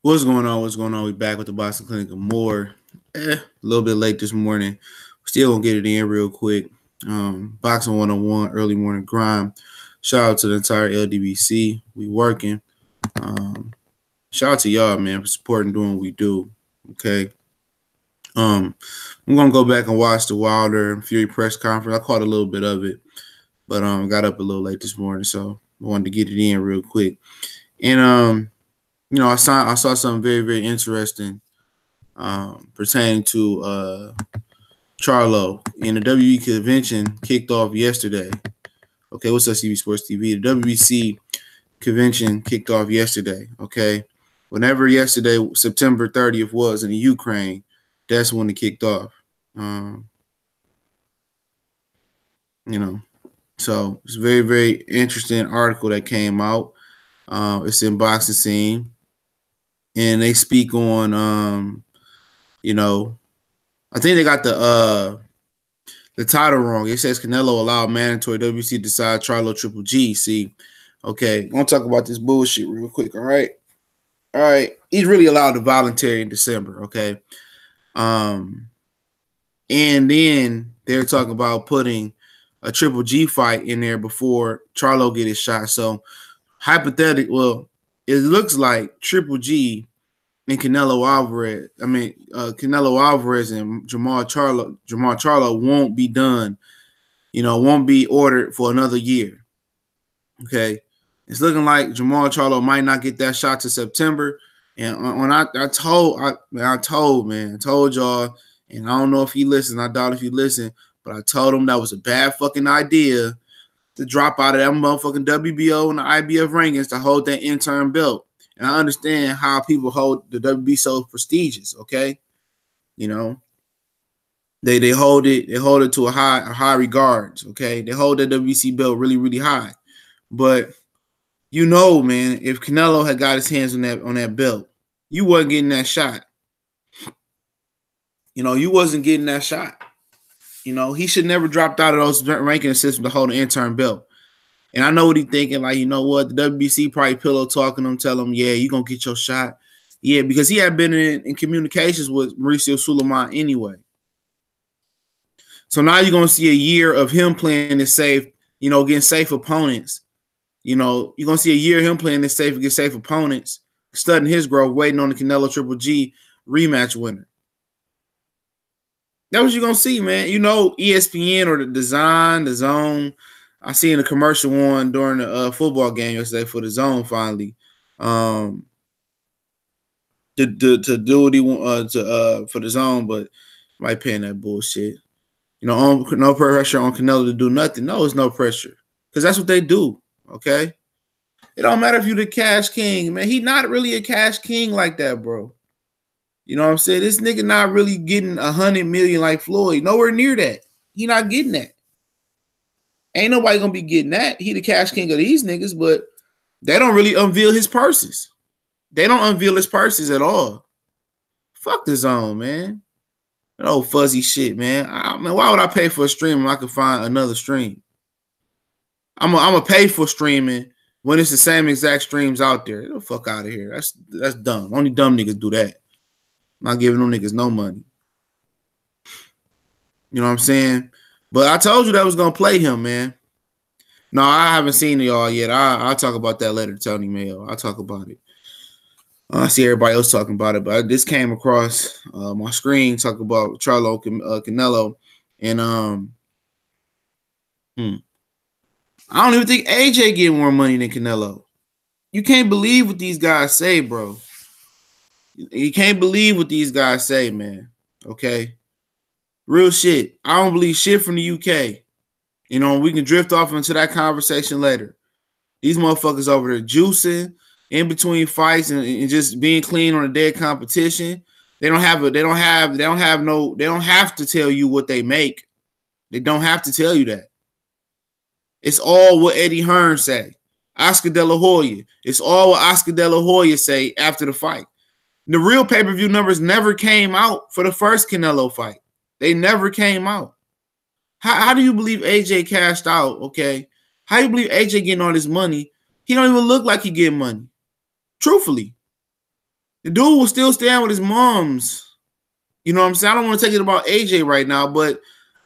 What's going on? What's going on? We back with the Boxing Clinic and more. A little bit late this morning. Still gonna get it in real quick. Boxing 101, early morning grind. Shout out to the entire LDBC. We working. Shout out to y'all, man, for supporting doing what we do. Okay. I'm gonna go back and watch the Wilder and Fury press conference. I caught a little bit of it, but got up a little late this morning, so I wanted to get it in real quick. And I saw something very, very interesting pertaining to Charlo. And the WBC convention kicked off yesterday. Okay, what's up, CB Sports TV? The WBC convention kicked off yesterday. Okay, whenever yesterday, September 30th was in the Ukraine, that's when it kicked off. So it's a very, very interesting article that came out. It's in Boxing Scene. And they speak on, I think they got the title wrong. It says Canelo allowed mandatory WBC to decide Charlo Triple G. See, okay, I'm gonna talk about this bullshit real quick. All right. He's really allowed the voluntary in December. Okay. And then they're talking about putting a Triple G fight in there before Charlo get his shot. So hypothetically, well, it looks like Triple G and Canelo Alvarez and Jermall Charlo won't be done, won't be ordered for another year. Okay. It's looking like Jermall Charlo might not get that shot to September. And when I told y'all, and I don't know if he listens, I doubt if he listen, but I told him that was a bad fucking idea to drop out of that motherfucking WBO and the IBF rankings to hold that interim belt. And I understand how people hold the WBC so prestigious, okay? They hold it to a high regards, okay? They hold that WBC belt really, really high. But man, if Canelo had got his hands on that belt, you wasn't getting that shot. You wasn't getting that shot. He should never dropped out of those ranking systems to hold an interim belt. And I know what he's thinking, like, you know what? The WBC probably pillow talking to him, tell him, yeah, you're going to get your shot. Yeah, because he had been in communications with Mauricio Sulaiman anyway. So now you're going to see a year of him playing this safe, getting safe opponents. You're going to see a year of him playing this safe against safe opponents, studying his growth, waiting on the Canelo Triple G rematch winner. That's what you're going to see, man. ESPN or the Zone. I seen a commercial one during the football game yesterday for the Zone finally. To do what he want for the Zone, but might paying that bullshit. No pressure on Canelo to do nothing. No, it's no pressure because that's what they do. Okay, it don't matter if you're the cash king, man. He not really a cash king like that, bro. You know what I'm saying? This nigga not really getting 100 million like Floyd. Nowhere near that. He not getting that. Ain't nobody gonna be getting that. He the cash king of these niggas, but they don't really unveil his purses. They don't unveil his purses at all. Fuck the Zone, man. That old fuzzy shit, man. Why would I pay for a stream when I could find another stream? I'm gonna pay for streaming when it's the same exact streams out there. Get the fuck out of here. That's dumb. Only dumb niggas do that. I'm not giving them niggas no money. You know what I'm saying? But I told you that I was going to play him, man. No, I haven't seen y'all yet. I'll talk about that later, Tony Mayo. I'll talk about it. I see everybody else talking about it, but this came across my screen talking about Charlo Canelo. And I don't even think AJ get more money than Canelo. You can't believe what these guys say, bro. You can't believe what these guys say, man. Okay? Real shit. I don't believe shit from the UK. We can drift off into that conversation later. These motherfuckers over there juicing in between fights and just being clean on a dead competition. They don't have to tell you what they make. They don't have to tell you that. It's all what Eddie Hearn say. Oscar De La Hoya. It's all what Oscar De La Hoya say after the fight. The real pay-per-view numbers never came out for the first Canelo fight. They never came out. How do you believe AJ cashed out, okay? How do you believe AJ getting all this money? He don't even look like he getting money. Truthfully. The dude was still staying with his moms. You know what I'm saying? I don't want to take it about AJ right now, but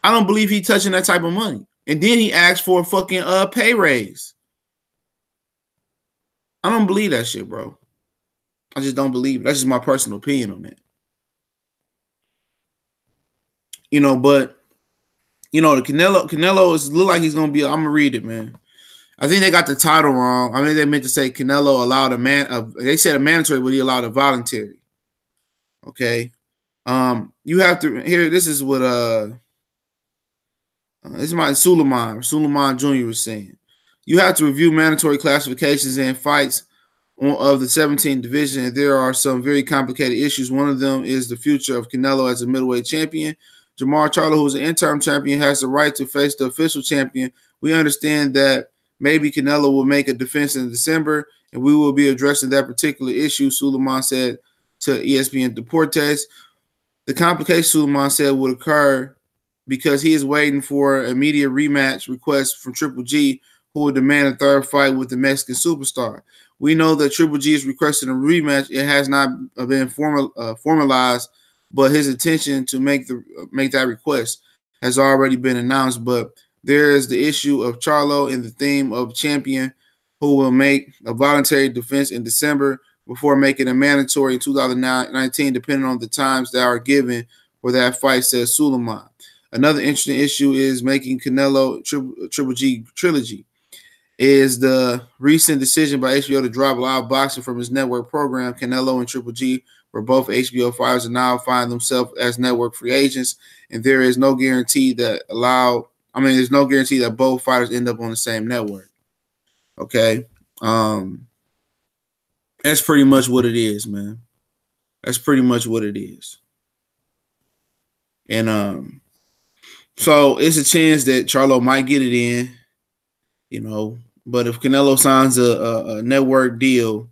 I don't believe he touching that type of money. And then he asked for a fucking pay raise. I don't believe that shit, bro. I just don't believe it. That's just my personal opinion on that. You know, but you know, the Canelo is look like he's gonna be. I'm gonna read it, man. I think they got the title wrong. I mean, they meant to say Canelo allowed a man. They said a mandatory, but he allowed a voluntary. Okay. You have to here. This is what this is my Suleiman Jr. was saying. You have to review mandatory classifications and fights of the 17th division, and there are some very complicated issues. One of them is the future of Canelo as a middleweight champion. Jermall Charlo, who's an interim champion, has the right to face the official champion. We understand that maybe Canelo will make a defense in December, and we will be addressing that particular issue, Suleiman said to ESPN Deportes. The complication, Suleiman said, would occur because he is waiting for an immediate rematch request from Triple G, who will demand a third fight with the Mexican superstar. We know that Triple G is requesting a rematch. It has not been formalized, but his intention to make that request has already been announced. But there is the issue of Charlo and the theme of champion, who will make a voluntary defense in December before making a mandatory in 2019, depending on the times that are given for that fight, says Suleiman. Another interesting issue is making Canelo Triple G trilogy. Is the recent decision by HBO to drop live boxing from his network program. Canelo and Triple G were both HBO fighters and now find themselves as network free agents, and there is no guarantee that there's no guarantee that both fighters end up on the same network. Okay. That's pretty much what it is, man. That's pretty much what it is. And so it's a chance that Charlo might get it in, you know. But if Canelo signs a network deal,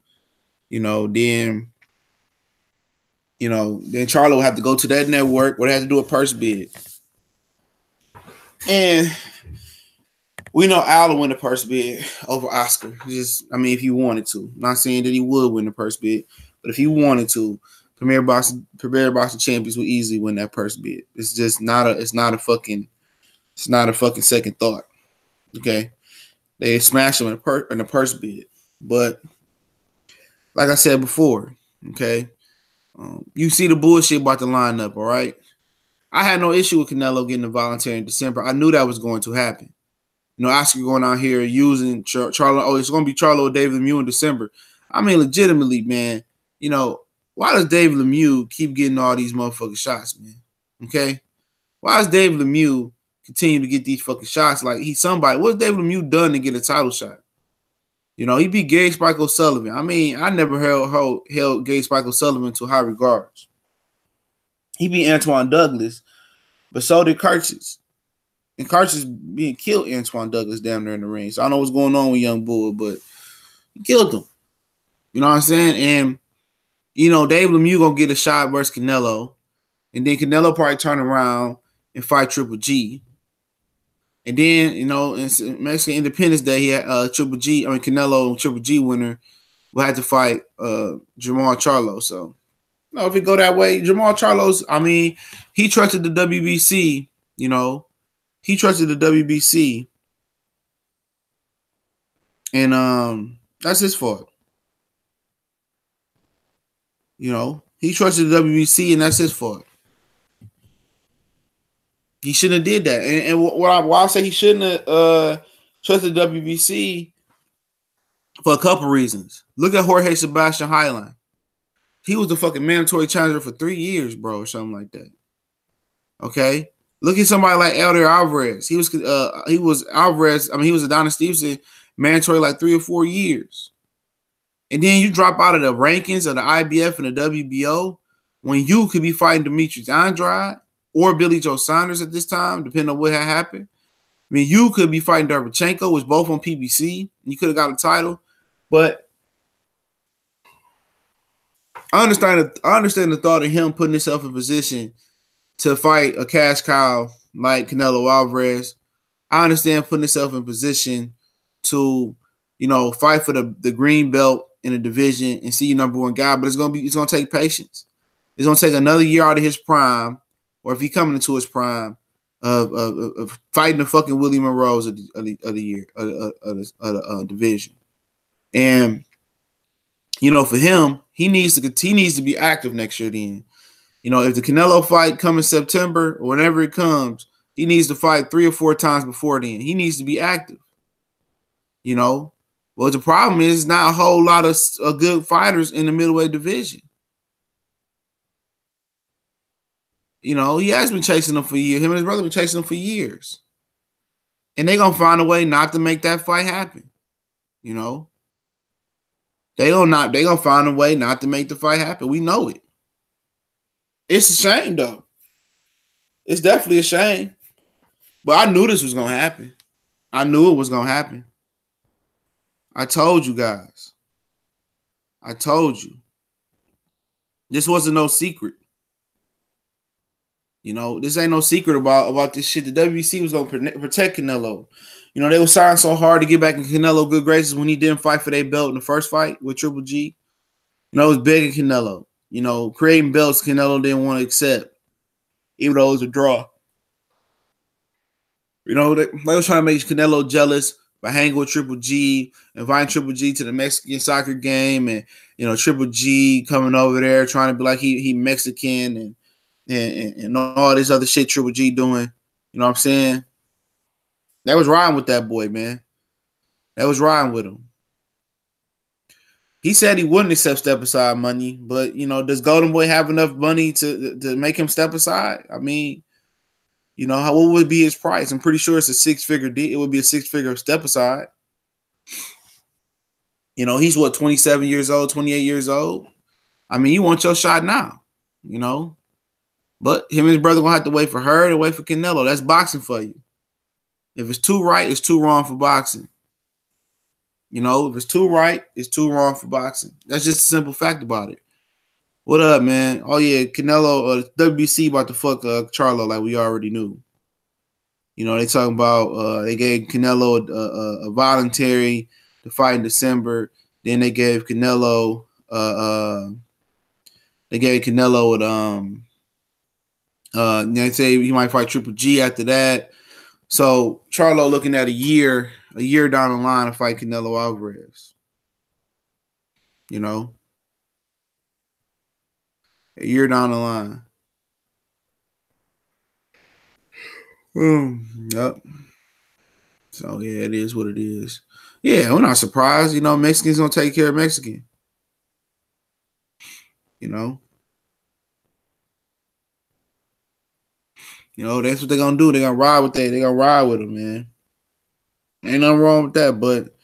then Charlo will have to go to that network or they have to do a purse bid. And we know Al will win the purse bid over Oscar. If he wanted to. I'm not saying that he would win the purse bid, but if he wanted to, Premier Boxing Champions would easily win that purse bid. It's just not a fucking second thought. Okay. They smash him in a purse bid. But like I said before, okay, you see the bullshit about the lineup, all right? I had no issue with Canelo getting a voluntary in December. I knew that was going to happen. Oscar going out here using Charlo. Oh, it's going to be Charlo or David Lemieux in December. I mean, legitimately, man, why does David Lemieux keep getting all these motherfucking shots, man? Okay? Why does David Lemieux continue to get these fucking shots like he's somebody? What's David Lemieux done to get a title shot? He beat Gary Spike O'Sullivan. I mean, I never held Gary Spike O'Sullivan to high regards. He beat Antoine Douglas, but so did Curtis. And Curtis being killed Antoine Douglas down there in the ring. So I don't know what's going on with Young Bull, but he killed him. You know what I'm saying? And, David Lemieux going to get a shot versus Canelo. And then Canelo probably turn around and fight Triple G. And then, in Mexican Independence Day, he had Canelo and Triple G winner will have to fight Jermall Charlo. So, if it go that way, Jermall Charlo's, he trusted the WBC, He trusted the WBC. And that's his fault. He trusted the WBC, and that's his fault. He shouldn't have did that. And why I say he shouldn't have trusted the WBC for a couple reasons. Look at Jorge Sebastian Highline. He was the fucking mandatory challenger for 3 years, bro, or something like that. Okay? Look at somebody like Elder Alvarez. He was Alvarez. He was Adonis Stevenson mandatory like 3 or 4 years. And then you drop out of the rankings of the IBF and the WBO when you could be fighting Demetrius Andrade or Billy Joe Saunders at this time, depending on what had happened. You could be fighting Derevchenko, was both on PBC. You could have got a title. But I understand the thought of him putting himself in position to fight a cash cow like Canelo Alvarez. I understand putting himself in position to, fight for the green belt in a division and see you number one guy, but it's gonna take patience. It's gonna take another year out of his prime, or if he coming into his prime of fighting the fucking Willie Monroes of the year of the division. And for him, he needs to be active next year. Then, if the Canelo fight comes in September or whenever it comes, he needs to fight 3 or 4 times before then. He needs to be active. Well, the problem is not a whole lot of good fighters in the middleweight division. He has been chasing them for years. Him and his brother been chasing them for years. And they're going to find a way not to make that fight happen. They're going to find a way not to make the fight happen. We know it. It's a shame, though. It's definitely a shame. But I knew this was going to happen. I knew it was going to happen. I told you guys. I told you. This wasn't no secret. This ain't no secret about this shit. The WBC was going to protect Canelo. They were trying so hard to get back in Canelo good graces when he didn't fight for their belt in the first fight with Triple G. It was begging Canelo. Creating belts Canelo didn't want to accept, even though it was a draw. They were trying to make Canelo jealous by hanging with Triple G, inviting Triple G to the Mexican soccer game, and Triple G coming over there trying to be like he Mexican and all this other shit Triple G doing. You know what I'm saying? That was riding with that boy, man. That was riding with him. He said he wouldn't accept step aside money, but does Golden Boy have enough money to make him step aside? I mean, what would be his price? I'm pretty sure it's a 6-figure deal. It would be a 6-figure step aside. He's 27 years old, 28 years old. I mean, you want your shot now, But him and his brother gonna have to wait for her to wait for Canelo. That's boxing for you. If it's too right, it's too wrong for boxing. If it's too right, it's too wrong for boxing. That's just a simple fact about it. What up, man? Oh, yeah, Canelo, WBC about to fuck Charlo like we already knew. They talking about they gave Canelo a voluntary to fight in December. Then they gave Canelo they say he might fight Triple G after that. So Charlo looking at a year down the line to fight Canelo Alvarez. A year down the line. Yep. So yeah, it is what it is. Yeah, we're not surprised. Mexicans gonna take care of Mexican. That's what they're gonna do. They're gonna ride with that. They're gonna ride with them, man. Ain't nothing wrong with that. But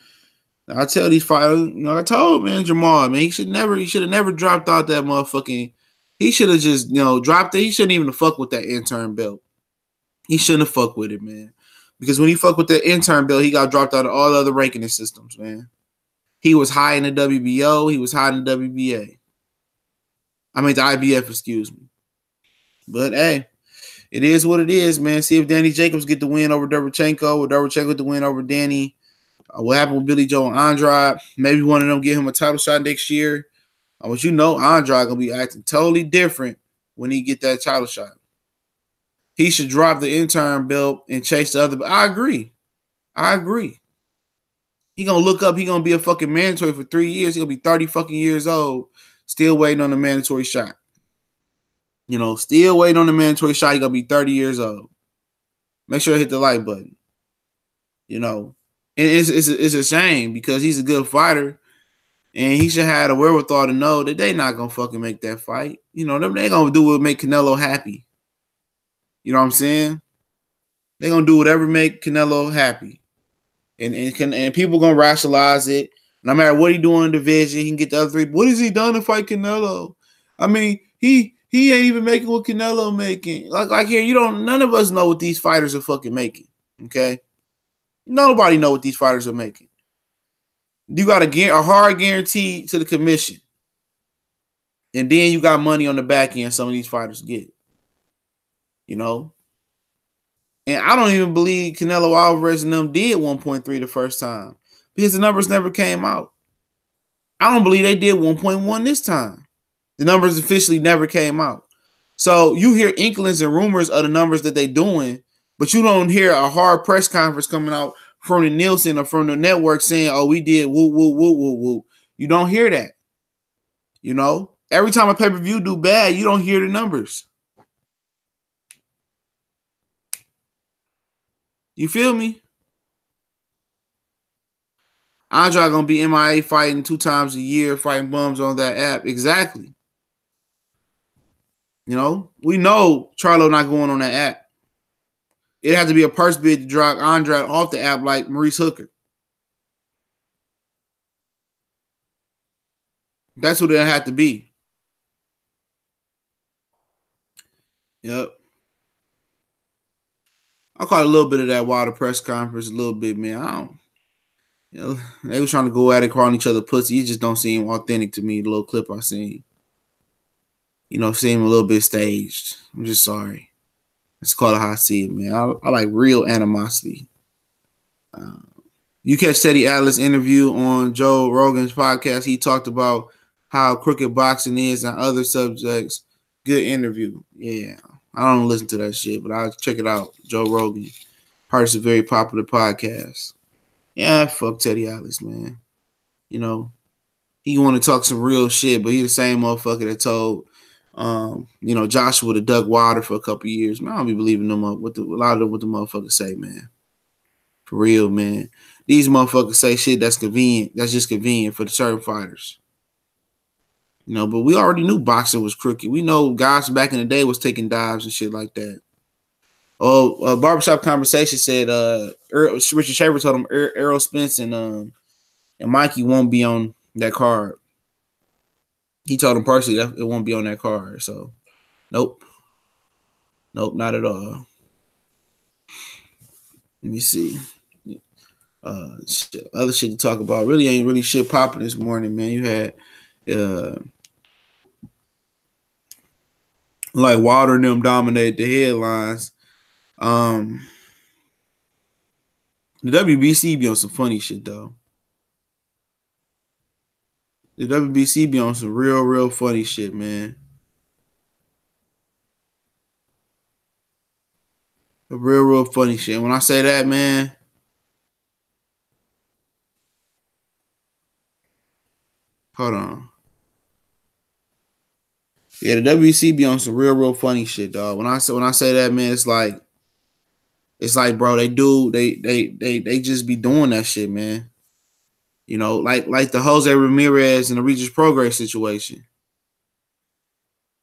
I tell these fighters, I told Jermall, man, he should have never dropped out that motherfucking. He should have just, dropped it. He shouldn't even have fucked with that intern belt. He shouldn't have fucked with it, man. Because when he fucked with that intern belt, he got dropped out of all other ranking systems, man. He was high in the WBO. He was high in the WBA. I mean, the IBF, excuse me. But, hey, it is what it is, man. See if Danny Jacobs get the win over Derevchenko, or Derevchenko get the win over Danny. What happened with Billy Joe and Andrade? Maybe one of them give him a title shot next year. But Andrade going to be acting totally different when he get that title shot. He should drop the intern belt and chase the other. I agree. He going to look up. He going to be a fucking mandatory for 3 years. He going to be 30 fucking years old, still waiting on the mandatory shot. Still waiting on the mandatory shot. He going to be 30 years old. Make sure to hit the like button. And it's a shame because he's a good fighter. And he should have the wherewithal to know that they not going to fucking make that fight. They going to do what make Canelo happy. You know what I'm saying? They're going to do whatever make Canelo happy. And people going to rationalize it. No matter what he doing in the division, he can get the other 3. What has he done to fight Canelo? I mean, he ain't even making what Canelo making. Like here, none of us know what these fighters are fucking making. Okay? Nobody know what these fighters are making. You got a hard guarantee to the commission. And then you got money on the back end some of these fighters get. And I don't even believe Canelo Alvarez and them did 1.3 the first time because the numbers never came out. I don't believe they did 1.1 this time. The numbers officially never came out. So you hear inklings and rumors of the numbers that they're doing, but you don't hear a hard press conference coming out from the Nielsen or from the network saying, "Oh, we did woo woo woo woo woo." You don't hear that. You know, every time a pay-per-view do bad, you don't hear the numbers. You feel me? Andre gonna be MIA fighting 2 times a year, fighting bums on that app. Exactly. You know, we know Charlo not going on that app. It had to be a purse bid to drop Andre off the app like Maurice Hooker. That's what it had to be. Yep. I caught a little bit of that while the press conference, a little bit, man. I don't, you know, they was trying to go at it, calling each other pussy. It just don't seem authentic to me. The little clip I seen, you know, seemed a little bit staged. I'm just sorry. Let's call it how I see it, man. I like real animosity. You catch Teddy Atlas' interview on Joe Rogan's podcast. He talked about how crooked boxing is and other subjects. Good interview. Yeah. I don't listen to that shit, but I'll check it out. Joe Rogan. Part of a very popular podcast. Yeah, fuck Teddy Atlas, man. You know, he want to talk some real shit, but he the same motherfucker that told, you know, Joshua to duck water for a couple years. Man, I don't be believing them up with a lot of them what the motherfuckers say, man. For real, man. These motherfuckers say shit that's convenient. That's just convenient for the certain fighters. You know, but we already knew boxing was crooked. We know guys back in the day was taking dives and shit like that. Oh, Barbershop Conversation said Richard Shaver told him Errol Spence and Mikey won't be on that card. He told him personally that it won't be on that card. So, nope. Nope, not at all. Let me see. Other shit to talk about. Really ain't really shit popping this morning, man. You had like Wilder and them dominate the headlines. The WBC be on some funny shit though. The WBC be on some real funny shit, man. The real funny shit. When I say that, man, hold on. Yeah, the WBC be on some real funny shit, dog. When I say that, man, it's like, bro, they just be doing that shit, man. You know, like the Jose Ramirez and the Regis Prograis situation.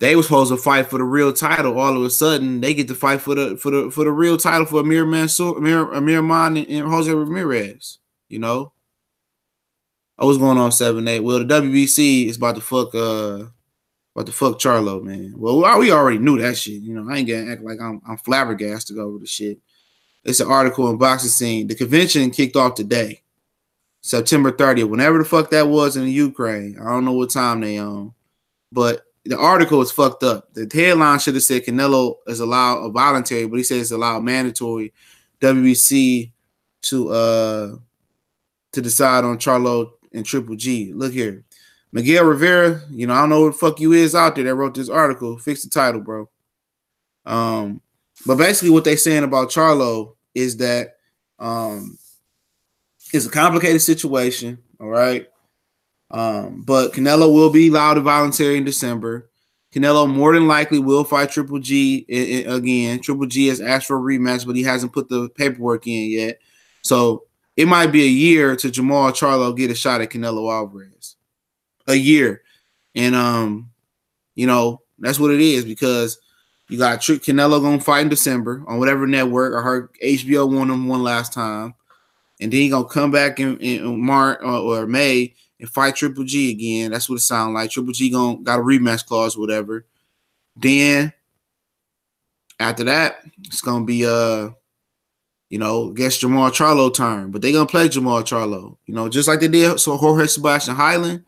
They was supposed to fight for the real title. All of a sudden, they get to fight for the real title for Amir Man and Jose Ramirez. You know, what's going on 7-8? Well, the WBC is about to fuck Charlo, man. Well, we already knew that shit. You know, I ain't gonna act like I'm flabbergasted over the shit. It's an article in Boxing Scene. The convention kicked off today, September 30th. Whenever the fuck that was in the Ukraine, I don't know what time they on, but the article is fucked up. The headline should have said Canelo is allowed a voluntary, but he says it's allowed mandatory WBC to decide on Charlo and Triple G. Look here. Miguel Rivera, you know, I don't know what the fuck you is out there that wrote this article. Fix the title, bro. But basically what they saying about Charlo is that it's a complicated situation, all right? But Canelo will be allowed to voluntary in December. Canelo more than likely will fight Triple G again. Triple G has asked for a rematch, but he hasn't put the paperwork in yet. So it might be a year to Jermall Charlo get a shot at Canelo Alvarez. A year. And, you know, that's what it is because you got Canelo going to fight in December on whatever network. I heard HBO won him one last time. And then he's going to come back in March or May and fight Triple G again. That's what it sounds like. Triple G got a rematch clause or whatever. Then after that, it's going to be, you know, against Jermall Charlo turn. But they're going to play Jermall Charlo, you know, just like they did Jorge Sebastian Highland,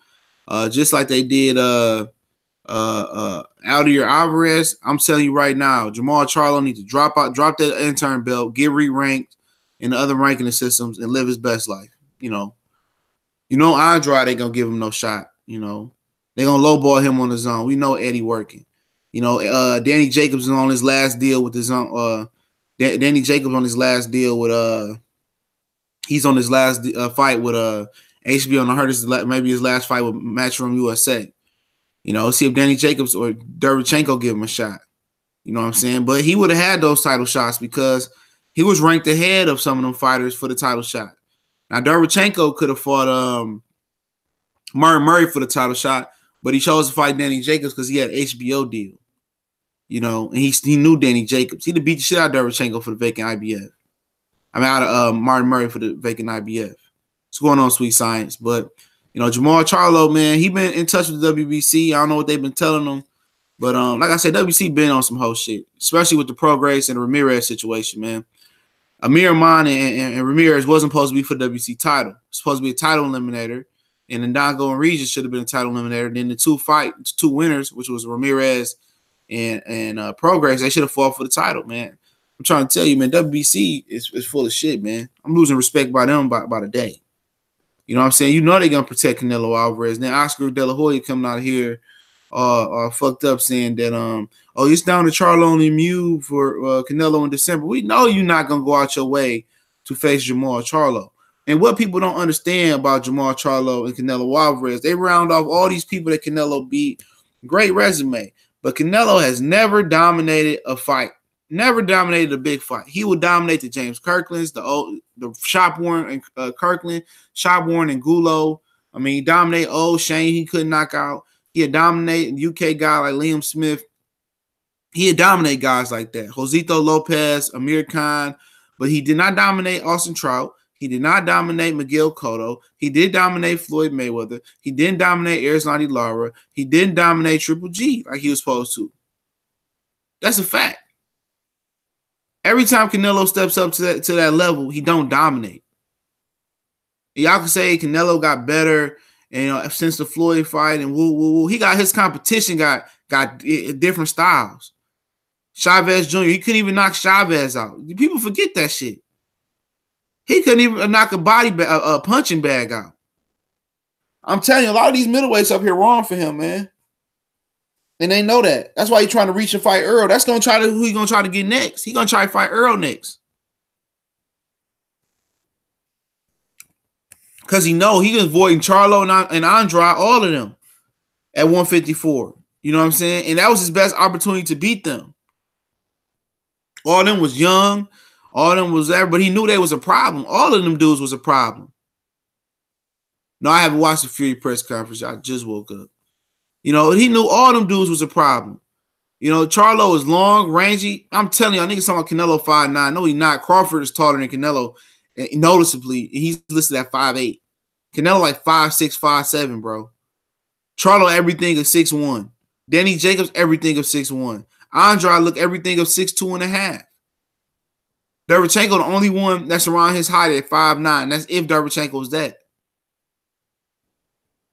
just like they did Aldier Alvarez. I'm telling you right now, Jermall Charlo needs to drop that intern belt, get re-ranked in the other ranking systems, and live his best life, you know. You know, Andrade ain't gonna give him no shot. You know, they gonna lowball him on the zone. We know Eddie working. You know, Danny Jacobs is on his last deal with his Danny Jacobs on his last deal with he's on his last fight with HBO on the hardest, maybe his last fight with Matchroom USA. You know, see if Danny Jacobs or Derevchenko give him a shot. You know what I'm saying? But he would have had those title shots because he was ranked ahead of some of them fighters for the title shot. Now, Derevchenko could have fought Martin Murray for the title shot, but he chose to fight Danny Jacobs because he had HBO deal. You know, and he knew Danny Jacobs. He'd have beat the shit out of Derevchenko for the vacant IBF. I mean, out of Martin Murray for the vacant IBF. What's going on, Sweet Science? But, you know, Jermall Charlo, man, he been in touch with the WBC. I don't know what they've been telling him. But, like I said, WBC been on some whole shit, especially with the Prograis and the Ramirez situation, man. Amir Ahman and Ramirez wasn't supposed to be for the WBC title. It was supposed to be a title eliminator. And Ndongo and Regis should have been a title eliminator. Then the two winners, which was Ramirez and Prograis, they should have fought for the title, man. I'm trying to tell you, man, WBC is full of shit, man. I'm losing respect by them by the day. You know what I'm saying? You know they're going to protect Canelo Alvarez. Then Oscar De La Hoya coming out here fucked up saying that, it's down to Charlo and Lemieux for Canelo in December. We know you're not going to go out your way to face Jermall Charlo. And what people don't understand about Jermall Charlo and Canelo Alvarez, they round off all these people that Canelo beat. Great resume. But Canelo has never dominated a fight. Never dominated a big fight. He would dominate the James Kirklands, the Shopworn and Kirkland, Shopworn and Gulo. I mean, he dominated old Shane. He couldn't knock out. He'd dominate a UK guy like Liam Smith. He'd dominate guys like that. Josito Lopez, Amir Khan. But he did not dominate Austin Trout. He did not dominate Miguel Cotto. He did dominate Floyd Mayweather. He didn't dominate Erislandy Lara. He didn't dominate Triple G like he was supposed to. That's a fact. Every time Canelo steps up to that level, he don't dominate. Y'all can say Canelo got better, and, you know, since the Floyd fight and woo. He got his competition got different styles. Chavez Jr., he couldn't even knock Chavez out. People forget that shit. He couldn't even knock a punching bag out. I'm telling you, a lot of these middleweights up here wrong for him, man. And they know that. That's why he's trying to reach and fight Earl. That's who he's gonna try to get next. He's gonna try to fight Earl next. Because he know he was avoiding Charlo and Andrade, all of them, at 154. You know what I'm saying? And that was his best opportunity to beat them. All of them was young. All of them was there, but he knew they was a problem. All of them dudes was a problem. No, I haven't watched the Fury press conference. I just woke up. You know, he knew all them dudes was a problem. You know, Charlo is long, rangy. I'm telling you, I think it's talking about Canelo 5'9". No, he's not. Crawford is taller than Canelo, noticeably. He's listed at 5'8". Canelo like 5'6", 5'7", bro. Charlo, everything of 6'1". Danny Jacobs, everything of 6'1". Andrade, look, everything of 6'2.5". Derevchenko, the only one that's around his height at 5'9". That's if Derevchenko's that.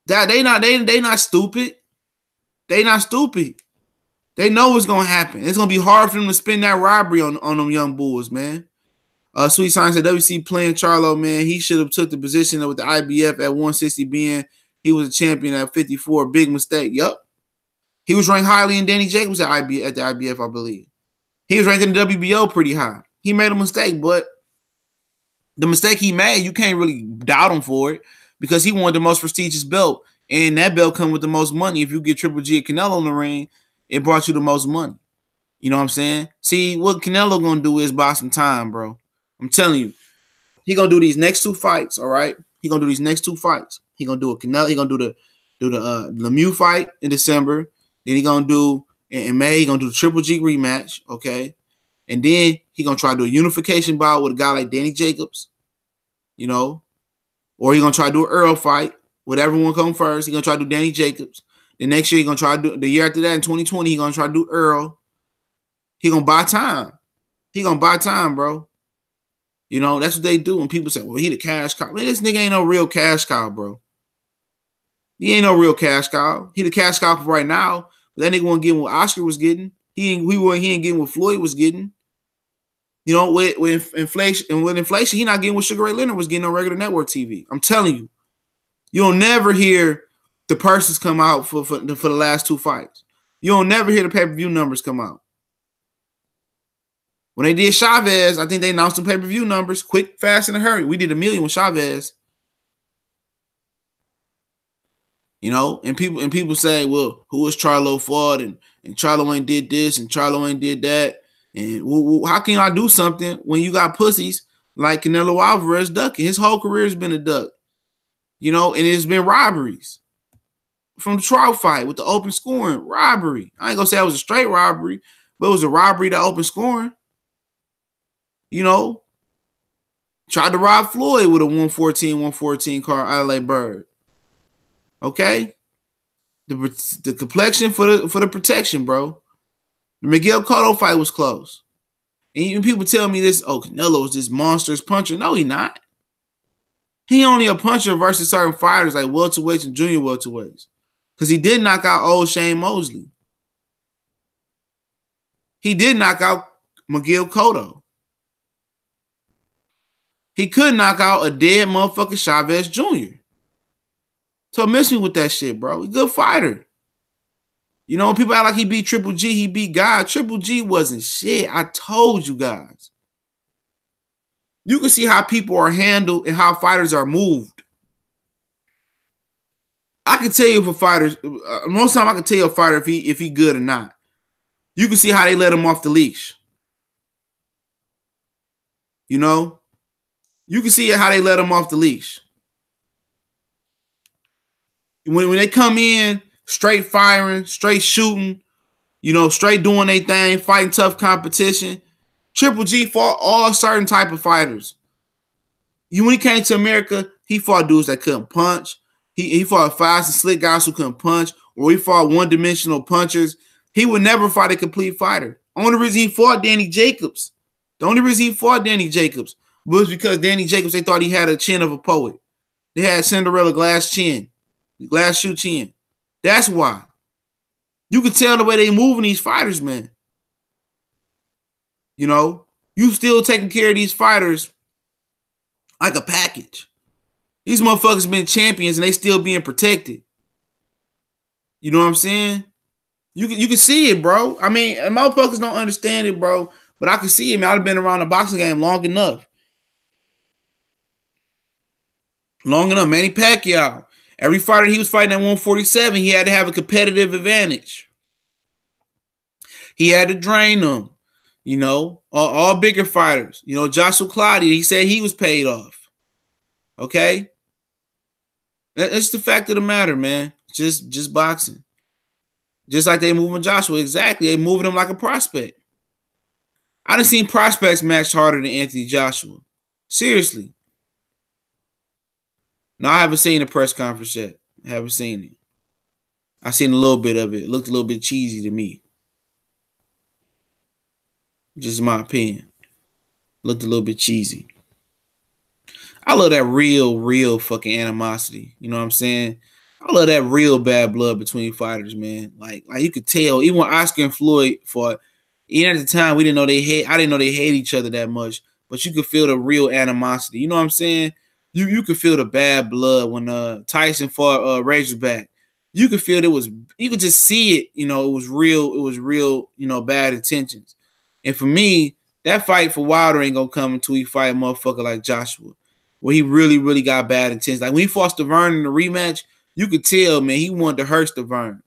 They not stupid. They not stupid. They know what's gonna happen. It's gonna be hard for them to spin that robbery on them young bulls, man. Sweet Science said WC playing Charlo, man. He should have took the position with the IBF at 160 being he was a champion at 54. Big mistake. Yup. He was ranked highly in Danny Jacobs at the IBF, I believe. He was ranked in the WBO pretty high. He made a mistake, but the mistake he made, you can't really doubt him for it because he wanted the most prestigious belt. And that belt comes with the most money. If you get Triple G and Canelo in the ring, it brought you the most money. You know what I'm saying? See, what Canelo going to do is buy some time, bro. I'm telling you. He going to do these next two fights, all right? He going to do these next two fights. He going to do a Canelo. He going to do the Lemieux fight in December. Then he going to do, in May, he going to do the Triple G rematch, okay? And then he going to try to do a unification bout with a guy like Danny Jacobs, you know? Or he going to try to do an Earl fight. Whatever one come first, he going to try to do Danny Jacobs. The next year, he going to try to do, the year after that, in 2020, he going to try to do Earl. He going to buy time. He going to buy time, bro. You know, that's what they do. When people say, well, he the cash cow. Man, this nigga ain't no real cash cow, bro. He ain't no real cash cow. He the cash cow for right now. But that nigga wasn't getting what Oscar was getting. He ain't getting what Floyd was getting. You know, with inflation, he not getting what Sugar Ray Leonard was getting on regular network TV. I'm telling you. You'll never hear the purses come out for the last 2 fights. You'll never hear the pay-per-view numbers come out. When they did Chavez, I think they announced some pay-per-view numbers quick, fast, in a hurry. We did $1 million with Chavez. You know, and people say, well, who was Charlo fought, and Charlo ain't did this, and Charlo ain't did that. And how can I do something when you got pussies like Canelo Alvarez ducking? His whole career has been a duck. You know, and it's been robberies. From the trial fight with the open scoring, robbery. I ain't gonna say it was a straight robbery, but it was a robbery to open scoring. You know, tried to rob Floyd with a 114 car LA Bird. Okay, the complexion for the protection, bro. The Miguel Cotto fight was close, and even people tell me this. Oh, Canelo is this monstrous puncher. No, he not. He only a puncher versus certain fighters like welterweights and junior welterweights, because he did knock out old Shane Mosley. He did knock out Miguel Cotto. He could knock out a dead motherfucker Chavez Jr. So miss me with that shit, bro. He's a good fighter. You know, people act like he beat Triple G, he beat God. Triple G wasn't shit. I told you guys. You can see how people are handled and how fighters are moved. I can tell you for fighters, most time I can tell you a fighter if he good or not. You can see how they let him off the leash. You know? You can see how they let him off the leash. When they come in, straight firing, straight shooting, you know, straight doing their thing, fighting tough competition. Triple G fought all certain type of fighters. When he came to America, he fought dudes that couldn't punch. He fought fast and slick guys who couldn't punch, or he fought one-dimensional punchers. He would never fight a complete fighter. Only reason he fought Danny Jacobs. The only reason he fought Danny Jacobs was because Danny Jacobs, they thought he had a chin of a poet. They had Cinderella glass chin. Glass shoe chin. That's why. You can tell the way they moving these fighters, man. You know, you still taking care of these fighters like a package. These motherfuckers been champions and they still being protected. You know what I'm saying? You can see it, bro. I mean, motherfuckers don't understand it, bro. But I can see it, man. I've been around the boxing game long enough. Manny Pacquiao. Every fighter he was fighting at 147, he had to have a competitive advantage. He had to drain them. You know, all bigger fighters. You know, Joshua Clottey, he said he was paid off. Okay? That's the fact of the matter, man. Just boxing. Just like they moving Joshua. Exactly. They moving him like a prospect. I done seen prospects match harder than Anthony Joshua. Seriously. No, I haven't seen the press conference yet. I haven't seen it. I've seen a little bit of it. It looked a little bit cheesy to me. Just my opinion. Looked a little bit cheesy. I love that real fucking animosity. You know what I'm saying? I love that real bad blood between fighters, man. Like you could tell, even when Oscar and Floyd fought, even at the time, I didn't know they hate each other that much, but you could feel the real animosity. You know what I'm saying? You could feel the bad blood when Tyson fought Razorback. You could feel you could just see it, you know, it was real, you know, bad intentions. And for me, that fight for Wilder ain't gonna come until he fight a motherfucker like Joshua, where he really got bad intentions. Like when he fought Stavern in the rematch, you could tell, man, he wanted to hurt Stavern.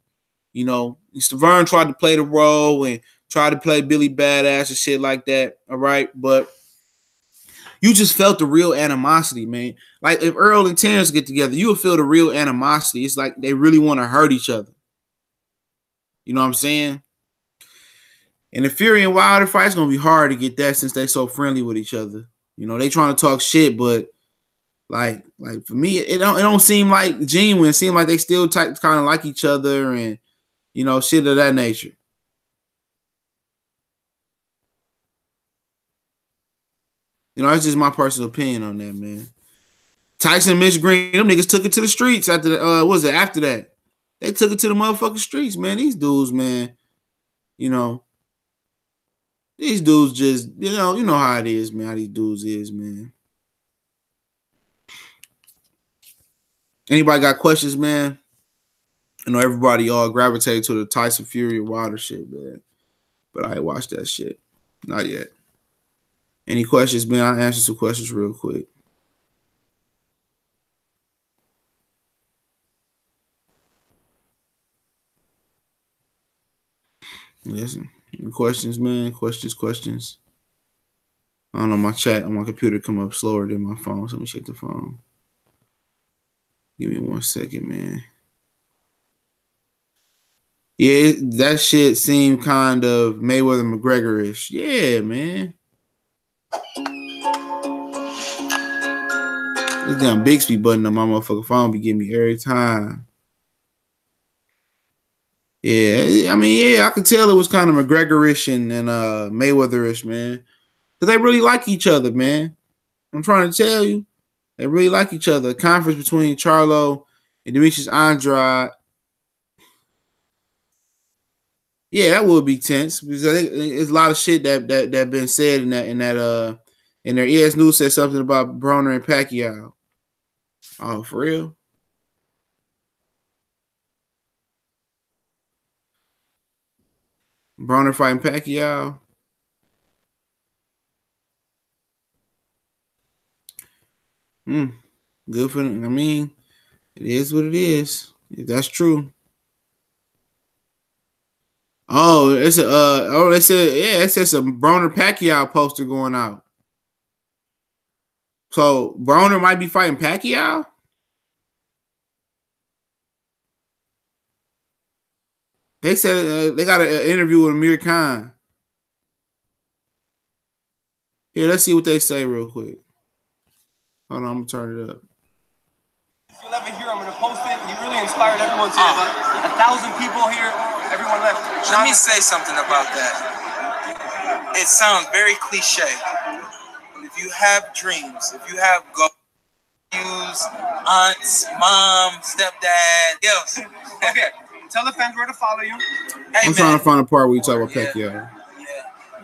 You know, Stavern tried to play the role and tried to play Billy Badass and shit like that. All right, but you just felt the real animosity, man. Like if Earl and Terrence get together, you would feel the real animosity. It's like they really want to hurt each other. You know what I'm saying? And the Fury and Wilder fight is gonna be hard to get that since they so friendly with each other. You know, they trying to talk shit, but like for me, it don't seem like genuine. It seems like they still kind of like each other and, you know, shit of that nature. You know, that's just my personal opinion on that, man. Tyson and Mitch Green, them niggas took it to the streets after after that? They took it to the motherfucking streets, man. These dudes, man, you know, these dudes just, you know how it is, man, how these dudes is, man. Anybody got questions, man? I know everybody all gravitate to the Tyson Fury Wilder shit, man. But I ain't watched that shit. Not yet. Any questions, man? I'll answer some questions real quick. Listen. Any questions, man? Questions. I don't know, my chat on my computer come up slower than my phone, so let me check the phone. Give me 1 second, man. Yeah, that shit seemed kind of Mayweather McGregor-ish. Yeah, man. This damn Bixby button on my motherfucking phone be getting me every time. Yeah, I mean, yeah, I could tell it was kind of McGregor-ish and Mayweather-ish, man. Because they really like each other, man. I'm trying to tell you. They really like each other. A conference between Charlo and Demetrius Andrade. Yeah, that would be tense because there's a lot of shit that been said in their ES News said something about Broner and Pacquiao. Oh, for real? Broner fighting Pacquiao? Good for them. I mean, it is what it is. That's true. Oh, it's a they said it says a Broner Pacquiao poster going out. So Broner might be fighting Pacquiao? They said they got an interview with Amir Khan. Here, let's see what they say real quick. Hold on, I'm gonna turn it up. If you'll ever hear, I'm gonna post it. He really inspired everyone today. 1,000 people here, everyone left. Let me say something about that. It sounds very cliche. But if you have dreams, if you have goals, aunts, mom, stepdad, else. Okay, tell the fans where to follow you. Hey, I'm trying to find a part where you talk about Pacquiao.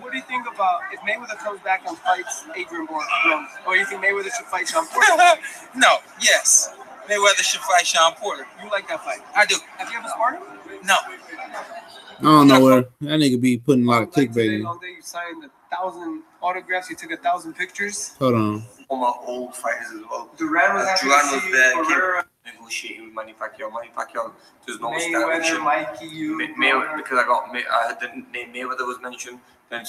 What do you think about if Mayweather comes back and fights Adrian Broner? Or you think Mayweather should fight Sean Porter? No, yes. Mayweather should fight Sean Porter. You like that fight? I do. Have you ever sparred him? No. I don't know where that nigga be putting a lot of clickbait in. All day you signed 1,000 autographs, you took 1,000 pictures. Hold on. All my old fighters as well. Duran was there. Negotiating with Manny Pacquiao. Manny Pacquiao does not Mayweather, Mikey, you. Mayweather, because I had the name Mayweather was mentioned. Then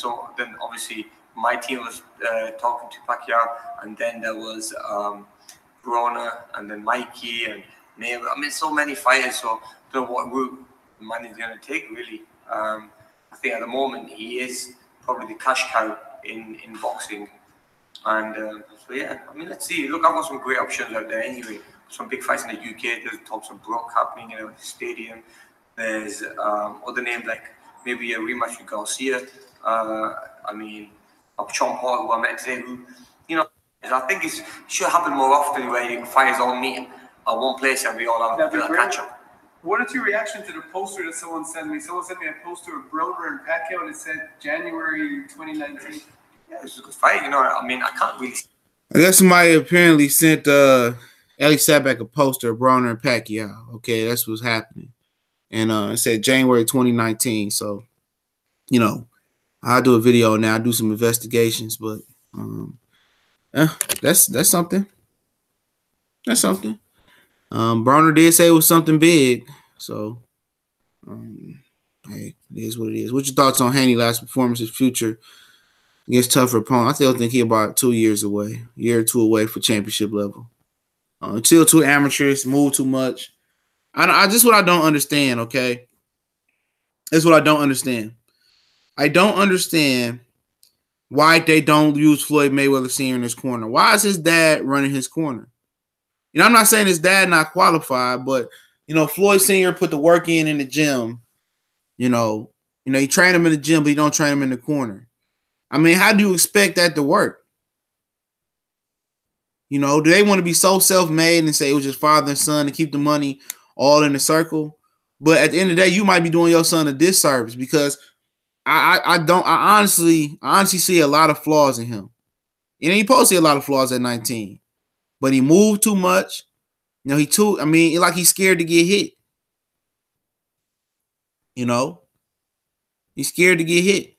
obviously my team was talking to Pacquiao, and then there was Broner, and then Mikey and Mayweather. I mean, so many fighters. So I don't know what route Manny's gonna take really. I think at the moment he is probably the cash cow in boxing. And so yeah, I mean, let's see. Look, I've got some great options out there anyway. Some big fights in the UK. There's talks of Brock happening in a stadium. There's other names like maybe a rematch with Garcia. I mean, Sean Porter, who I met today, who, you know, I think it should happen more often where fighters all meet at one place and we all have a catch up. What is your reaction to the poster that someone sent me? Someone sent me a poster of Broner and Pacquiao, and it said January 2019. Yeah, it's a good fight, you know. I mean, I can't really. I guess somebody apparently sent Ellie Saback a poster of Broner and Pacquiao. Okay, that's what's happening. And it said January 2019. So, you know, I'll do a video now, do some investigations, but that's something. That's something. Broner did say it was something big. So, hey, it is what it is. What's your thoughts on Haney last performance, his future against tougher opponent? I still think he about 2 years away, a year or two away for championship level. Still too amateurish, move too much. I just what I don't understand, okay? That's what I don't understand. I don't understand why they don't use Floyd Mayweather Sr. in his corner. Why is his dad running his corner? You know, I'm not saying his dad not qualified, but, you know, Floyd Sr. put the work in the gym. You know, he train him in the gym, but he don't train him in the corner. I mean, how do you expect that to work? You know, do they want to be so self-made and say it was just father and son to keep the money all in a circle? But at the end of the day, you might be doing your son a disservice because I honestly see a lot of flaws in him. And he supposed to see a lot of flaws at 19. But he moved too much. You know, he's scared to get hit. You know, he's scared to get hit.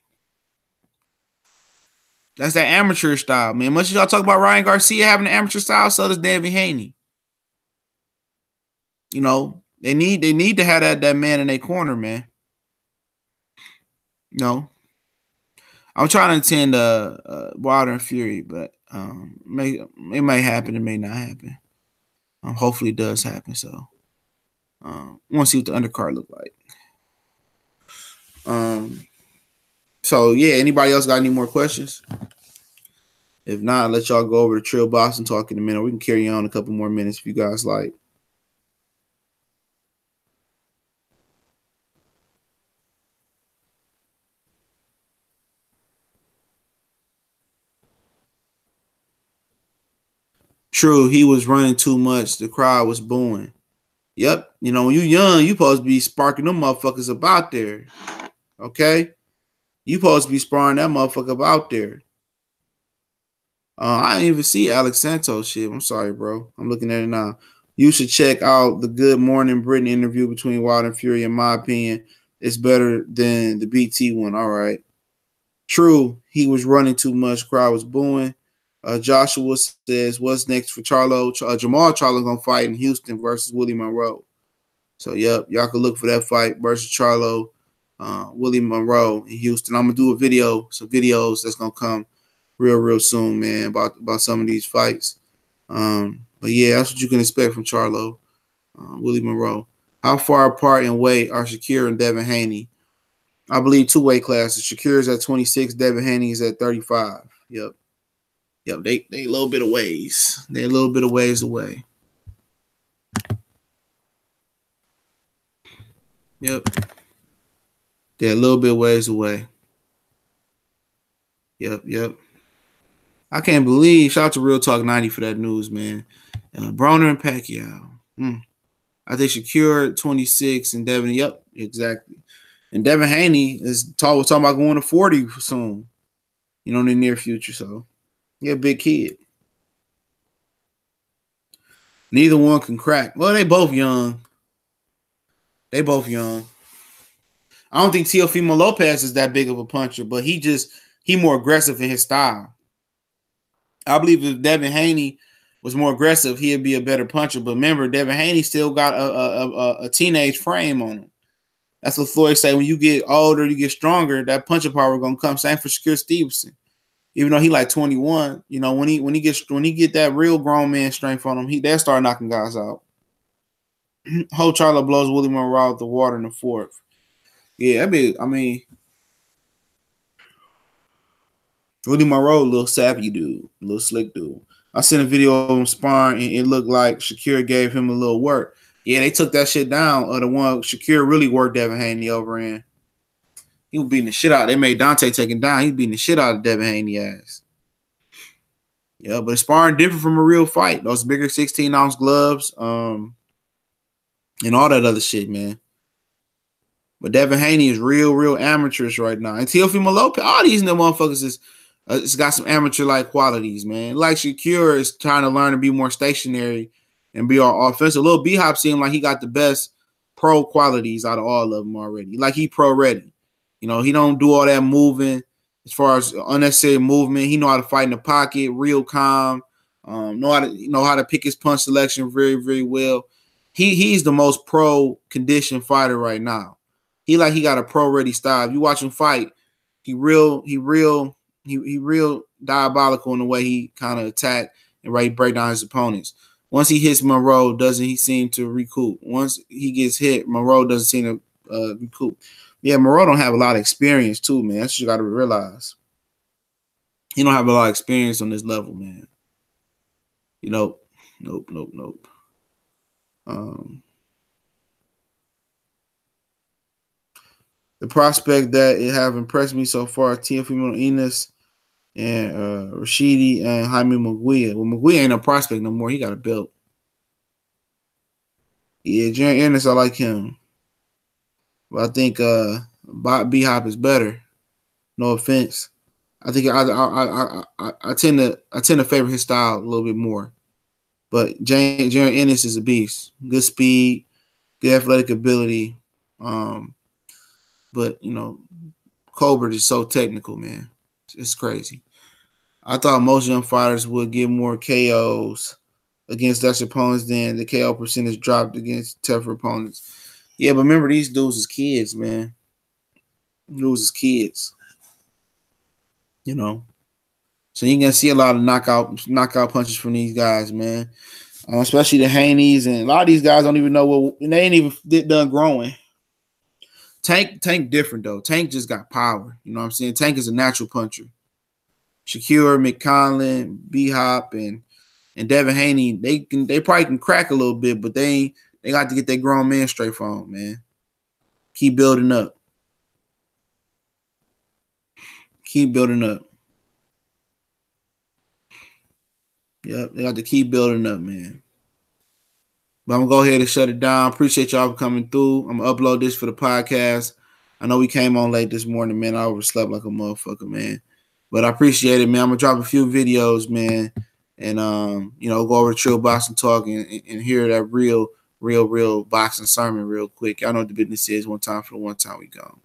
That's that amateur style, man. Much as y'all talk about Ryan Garcia having an amateur style, so does Devin Haney. You know, they need to have that man in their corner, man. You know, I'm trying to attend Wilder and Fury, but it may happen, it may not happen. Hopefully it does happen. So want to see what the undercard look like. So yeah, anybody else got any more questions? If not, I'll let y'all go over to Trill Boston talk in a minute. We can carry on a couple more minutes if you guys like. True, he was running too much. The crowd was booing. Yep. You know, when you young, you supposed to be sparking them motherfuckers up out there. Okay? You supposed to be sparring that motherfucker up out there. I didn't even see Alex Santos shit. I'm sorry, bro. I'm looking at it now. You should check out the Good Morning Britain interview between Wilder and Fury. In my opinion, it's better than the BT one. All right. True, he was running too much. Crowd was booing. Joshua says, what's next for Charlo? Jermall Charlo going to fight in Houston versus Willie Monroe. So, yep, y'all can look for that fight versus Charlo, Willie Monroe in Houston. I'm going to do a video, some videos that's going to come real soon, man, about some of these fights. But, yeah, that's what you can expect from Charlo, Willie Monroe. How far apart in weight are Shakir and Devin Haney? I believe 2 weight classes. Shakir is at 26. Devin Haney is at 35. Yep. Yep, they a little bit of ways. They're a little bit of ways away. Yep. They're a little bit ways away. Yep. I can't believe. Shout out to Real Talk 90 for that news, man. Broner and Pacquiao. I think Shakir 26 and Devin. Yep, exactly. And Devin Haney was talking about going to 40 soon. You know, in the near future. So. Yeah, big kid. Neither one can crack. Well, they both young. I don't think Teofimo Lopez is that big of a puncher, but he more aggressive in his style. I believe if Devin Haney was more aggressive, he'd be a better puncher. But remember, Devin Haney still got a teenage frame on him. That's what Floyd say. When you get older, you get stronger. That punching power gonna come. Same for Shakur Stevenson. Even though he like 21, you know, when he get that real grown man strength on him, they'll start knocking guys out. Whole Charlo blows Willie Monroe out the water in the 4th. Yeah, I mean, Willie Monroe, a little savvy dude, a little slick dude. I sent a video of him sparring, and it looked like Shakir gave him a little work. Yeah, they took that shit down. The one Shakir really worked Devin Haney over in. He was beating the shit out. They made Dante take him down. He was beating the shit out of Devin Haney ass. Yeah, but sparring different from a real fight. Those bigger 16-ounce gloves, and all that other shit, man. But Devin Haney is real amateurish right now. And Teofimo Lopez, all these motherfuckers is it's got some amateur-like qualities, man. Like Shakir is trying to learn to be more stationary and be all offensive. Lil B-Hop seemed like he got the best pro qualities out of all of them already. Like he pro ready. You know, he don't do all that moving as far as unnecessary movement. He know how to fight in the pocket, real calm. Know how to pick his punch selection very well. He's the most pro conditioned fighter right now. He got a pro ready style. If you watch him fight, he real diabolical in the way he kind of attack and break down his opponents. Once he hits Monroe, doesn't he seem to recoup? Once he gets hit, Monroe doesn't seem to recoup. Yeah, Monroe don't have a lot of experience too, man. That's what you got to realize. He don't have a lot of experience on this level, man. You know, nope. The prospect that it have impressed me so far, Teofimo Enos and Rashidi and Jaime Maguia. Well, Maguia ain't a prospect no more. He got a belt. Yeah, Jerry Ennis, I like him. But I think B-Hop is better. No offense. I think I tend to favor his style a little bit more. But Jaron Ennis is a beast. Good speed, good athletic ability. But, you know, Colbert is so technical, man. It's crazy. I thought most young fighters would get more KOs against Dutch opponents than the KO percentage dropped against tougher opponents. Yeah, but remember, these dudes is kids, man. Dudes is kids. You know. So you're going to see a lot of knockout punches from these guys, man. Especially the Haneys, and a lot of these guys don't even know what, and they ain't even done growing. Tank different, though. Tank just got power. You know what I'm saying? Tank is a natural puncher. Shakur, McConlin, B-Hop, and Devin Haney, they probably can crack a little bit, but they got to get that grown man straight for them, man. Keep building up. Keep building up. Yep, they got to keep building up, man. But I'm going to go ahead and shut it down. Appreciate y'all for coming through. I'm going to upload this for the podcast. I know we came on late this morning, man. I overslept like a motherfucker, man. But I appreciate it, man. I'm going to drop a few videos, man. And, you know, go over to Trill Boxing Talk and hear that real boxing sermon real quick. Y'all know what the business is. One time for the one time we go.